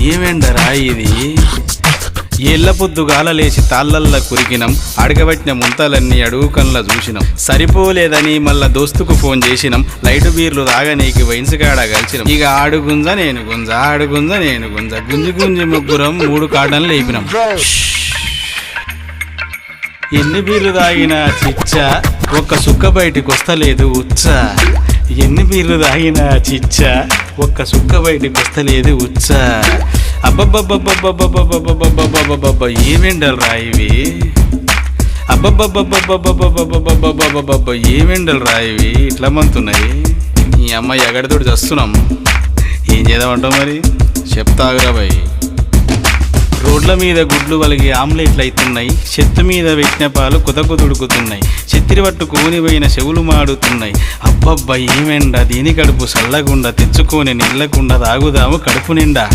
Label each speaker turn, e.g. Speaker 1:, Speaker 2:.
Speaker 1: ఏమెండరా ఇది? ఏళ్ల పొద్దుగాల లేచి తాళ్ళల్ల కురికినం, అడగబట్టిన ముంతలన్నీ అడుగు కళ్ళ చూసినాం. సరిపోలేదని మళ్ళా దోస్తుకు ఫోన్ చేసినాం, లైటు బీర్లు తాగనీకి వైన్స్గాడ కలిసినాం. ఇక ఆడుగుంజ నేను గుంజ, ఆడుగుంజ నేను గుంజ, గుంజి గుంజి ముగ్గురం 3 కార్డన్లు లేపినాం. ఎన్ని బీర్లు తాగినా చిచ్చ, ఒక్క సుక్క బయటికి వస్తలేదు ఉచ్చ. ఎన్ని బీర్లు తాగినా చిచ్చ, ఒక్క సుక్క బయటికి వస్తలేదు ఉచ్చ. అబ్బబ్బబ్బబ్బబ్బబ్బబ్బబ్బబ్బబ్బబ్బబ్బబ్బ ఏమెండలరా ఇవి? అబ్బబ్బబ్బబ్బబ్బబ్బబ్బబ్బబ్బబ్బబ్బ ఏమెండలరా ఇవి? ఇట్లా మంతున్నాయి. ఈ అమ్మాయి ఎగడితోటి చస్తున్నాం. ఏం చేద్దామంటావు మరి? చెప్తాగురా బాయ్. రోడ్ల మీద గుడ్లు వలిగి ఆమ్లెట్లు అవుతున్నాయి, చెత్త మీద పెట్టిన పాలు కుతకుదుడుకుతున్నాయి, చెత్తిరి పట్టు కూనిపోయిన చెవులు మాడుతున్నాయి. అబ్బబ్బా ఏమెండా, దీని కడుపు సల్లగుండా, తెచ్చుకొని నిల్లకుండా తాగుదాము కడుపు నిండా.